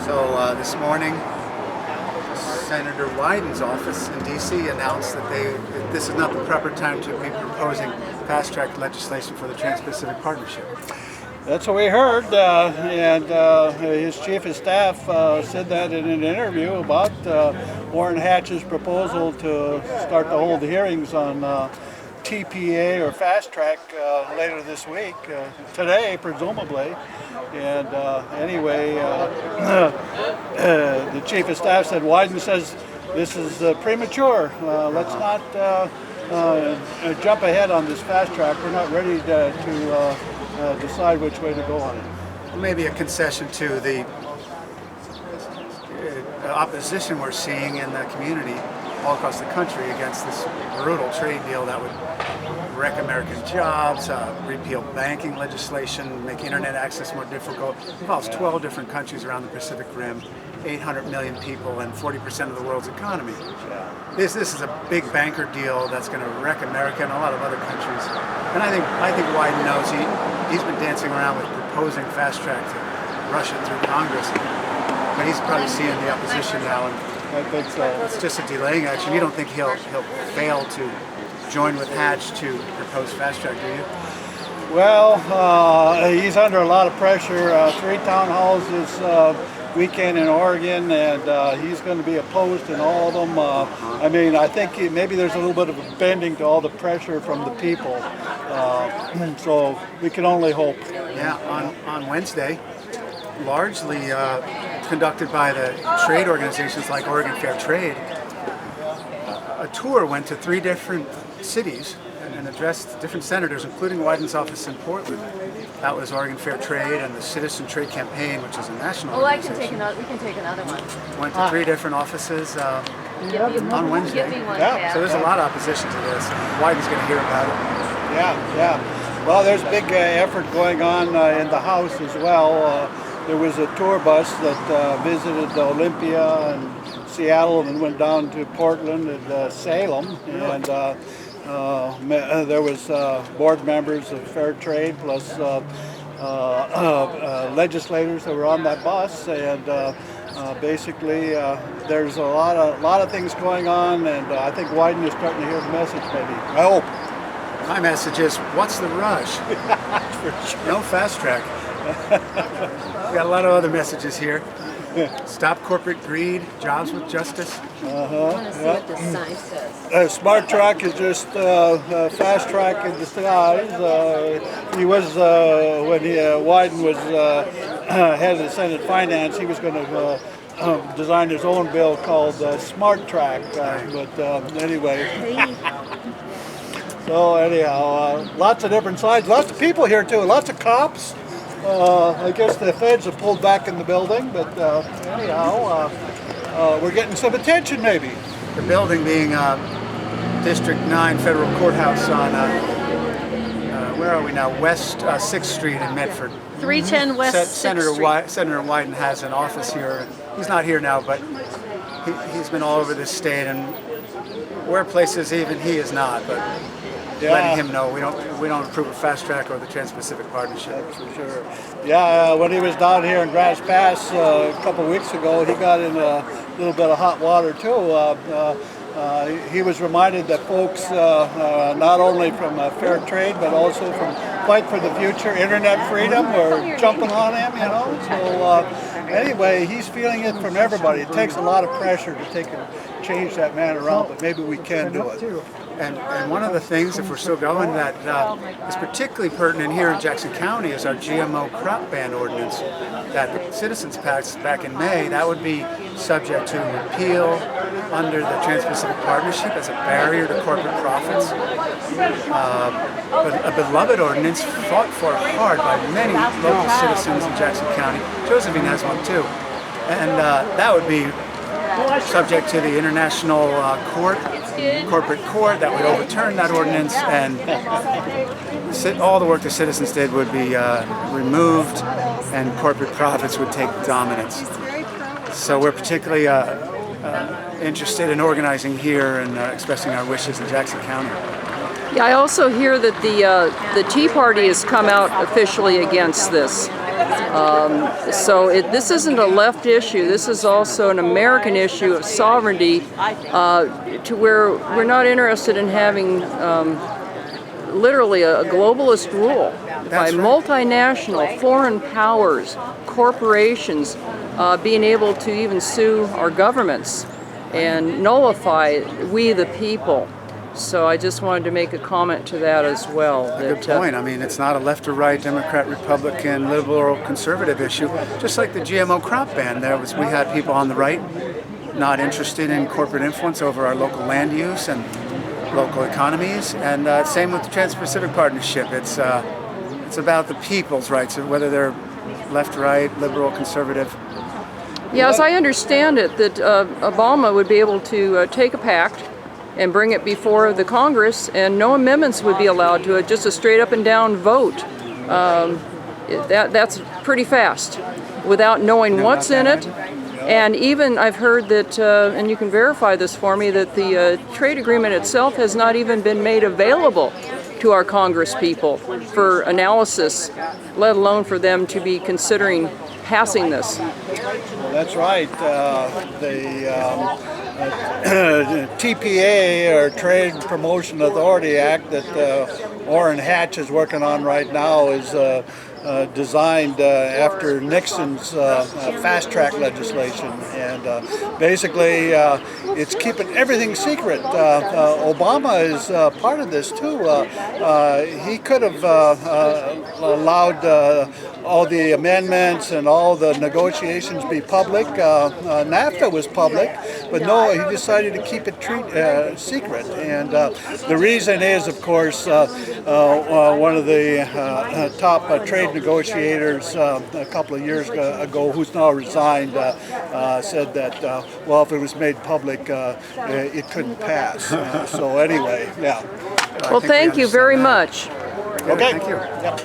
This morning, Senator Wyden's office in D.C. announced that this is not the proper time to be proposing fast-track legislation for the Trans-Pacific Partnership. That's what we heard, and his chief of staff said that in an interview about Warren Hatch's proposal to start to hold hearings on TPA or FastTrack later this week, today presumably. And anyway, the chief of staff said, Wyden says this is premature. Let's not jump ahead on this fast track. We're not ready to decide which way to go on it. Maybe a concession to the opposition we're seeing in the community all across the country against this brutal trade deal that would wreck American jobs, repeal banking legislation, make internet access more difficult. It involves 12 different countries around the Pacific Rim, 800 million people, and 40% of the world's economy. This is a big banker deal that's going to wreck America and a lot of other countries. And I think Wyden knows he's been dancing around with proposing fast track to rush it through Congress. But he's probably seeing the opposition now, and I think so. It's just a delaying action. You don't think he'll fail to join with Hatch to propose fast track, do you? Well, he's under a lot of pressure. 3 town halls this weekend in Oregon, and he's going to be opposed in all of them. I mean, I think maybe there's a little bit of a bending to all the pressure from the people. So we can only hope. Yeah, on Wednesday, largely conducted by the trade organizations like Oregon Fair Trade, a tour went to 3 different cities and addressed different senators, including Wyden's office in Portland. That was Oregon Fair Trade and the Citizen Trade Campaign, which is a national organization. We can take another one. Went to 3 different offices on Wednesday. Give me one, So there's a lot of opposition to this. Wyden's going to hear about it. Yeah. Well, there's a big effort going on in the House as well. There was a tour bus that visited Olympia and Seattle and went down to Portland and Salem, and there was board members of Fair Trade plus legislators that were on that bus, and basically there's a lot of things going on, and I think Wyden is starting to hear the message. Maybe I hope. My message is, what's the rush? No fast track. We got a lot of other messages here. Stop corporate greed, jobs with justice. I want to see what this sign says. Smart track is just fast track in disguise. He was when Wyden was head of the Senate Finance, he was going to design his own bill called Smart Track. But anyway. So anyhow, lots of different sides, lots of people here too, lots of cops. I guess the feds have pulled back in the building, but anyhow, we're getting some attention maybe. The building being District 9 Federal Courthouse on, where are we now? West 6th Street in Medford. 310 West 6th Street. Senator Wyden has an office here. He's not here now, but he's been all over this state, and where places even he is not, but letting him know we don't approve of fast track or the Trans-Pacific Partnership. That's for sure. Yeah, when he was down here in Grass Pass a couple of weeks ago, he got in a little bit of hot water too. He was reminded that folks, not only from fair trade, but also from Fight for the Future, internet freedom, were jumping on him, you know. So anyway, he's feeling it from everybody. It takes a lot of pressure to change that man around, but maybe we can do it. And one of the things, if we're still going, that is particularly pertinent here in Jackson County is our GMO crop ban ordinance that the citizens passed back in May. That would be subject to repeal under the Trans-Pacific Partnership as a barrier to corporate profits. But a beloved ordinance fought for hard by many local citizens in Jackson County. Josephine has one too. And that would be subject to the international corporate court that would overturn that ordinance, and all the work the citizens did would be removed, and corporate profits would take dominance. So we're particularly interested in organizing here and expressing our wishes in Jackson County. Yeah, I also hear that the Tea Party has come out officially against this. This isn't a left issue. This is also an American issue of sovereignty, to where we're not interested in having literally a globalist rule by multinational foreign powers, corporations being able to even sue our governments and nullify we the people. So I just wanted to make a comment to that as well. A good point. I mean, it's not a left or right, Democrat, Republican, liberal or conservative issue. Just like the GMO crop ban, we had people on the right not interested in corporate influence over our local land use and local economies, and same with the Trans-Pacific Partnership. It's about the people's rights, whether they're left, right, liberal, conservative. Yeah, as I understand it, that Obama would be able to take a pact and bring it before the Congress, and no amendments would be allowed to it, just a straight up and down vote. That's pretty fast, without knowing what's in it. And even I've heard that, and you can verify this for me, that the trade agreement itself has not even been made available to our Congress people for analysis, let alone for them to be considering passing this. Well, that's right. The TPA, or Trade Promotion Authority Act, that Orrin Hatch is working on right now is designed after Nixon's FastTrack legislation, and basically it's keeping everything secret. Obama is part of this too. He could have allowed all the amendments and all the negotiations be public. NAFTA was public, but no, he decided to keep it secret. And the reason is, of course, one of the top trade negotiators a couple of years ago, who's now resigned, said that, well, if it was made public, it couldn't pass. So anyway, yeah. Well, thank you very much. Okay. Thank you. Yep.